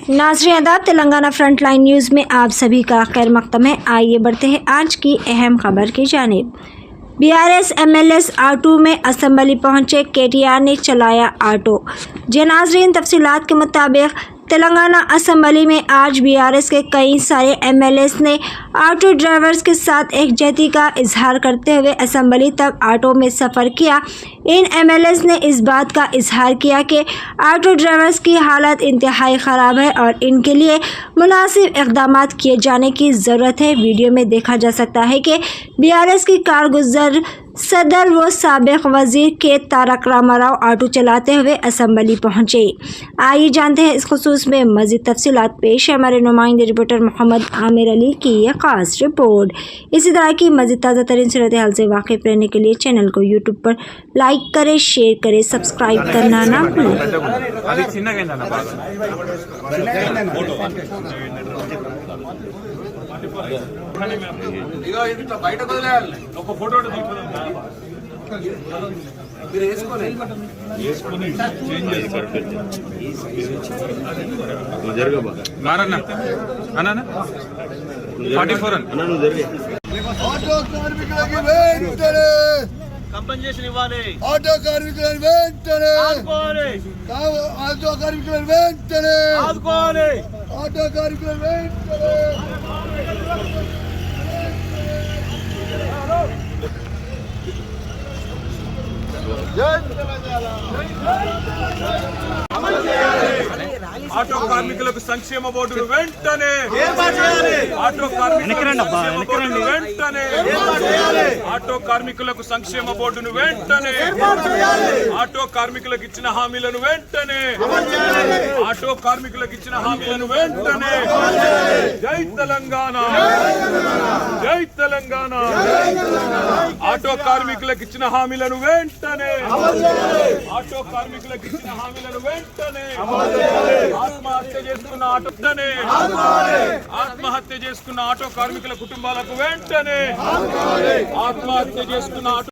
नाज़रीन आदाब, Telangana frontline news में आप सभी का खैर मकदम है। आइए बढ़ते हैं आज की अहम खबर की जानिब। बीआरएस एमएलएस ऑटो में असम्बली पहुंचे, केटीआर ने चलाया ऑटो। जी नाज़रीन, तफसीलात के मुताबिक तेलंगाना असम्बली में आज बीआरएस के कई सारे एमएलएस ने ऑटो ड्राइवर्स के साथ एकजुटता का इजहार करते हुए असम्बली तक ऑटो में सफ़र किया। इन एमएलएस ने इस बात का इजहार किया कि ऑटो ड्राइवर्स की हालत इंतहाई ख़राब है और इनके लिए मुनासिब इक़दाम किए जाने की ज़रूरत है। वीडियो में देखा जा सकता है कि बीआरएस की कारगुज़र सदर व साबिक़ वज़ीर के तारक रामाराव ऑटो चलाते हुए असम्बली पहुँचे। आइए जानते हैं इस खुसूस में मज़ीद तफसीलात। पेश है हमारे नुमाइंदे रिपोर्टर मोहम्मद आमिर अली की यह ख़ास रिपोर्ट। इसी तरह की मज़ीद ताज़ा तरीन सूरत हाल से वाकिफ़ रहने के लिए चैनल को यूट्यूब पर लाइक करें, शेयर करें, सब्सक्राइब करना ना भूलें। కంపెన్సేషన్ ఇవ్వాలి. ఆటో కార్మికులను వెంటనే ఆదుకోవాలి. ఆటో కార్మికులను వెంటనే ఆదుకోవాలి. ఆటో కార్మికులను వెంటనే ఆటో కార్మికులకు సంక్షేమ బోర్డును వెంటనే ఆటో కార్మికులకు వెంటనే ఆటో కార్మికులకు సంక్షేమ బోర్డును వెంటనే ఆటో కార్మికులకు ఇచ్చిన హామీలను వెంటనే ఆటో కార్మికులకు ఇచ్చిన హామీలను వెంటనే జై తెలంగాణ, జై తెలంగాణ. ఆటో కార్మికులకు ఇచ్చిన హామీలను వెంటనే ఆటో కార్మికులకు ఇచ్చిన హామీలను వెంటనే ఆత్మహత్య చేసుకున్న ఆటో కార్మికుల కుటుంబాలకు వెంటనే ఆత్మహత్య చేసుకున్న ఆటో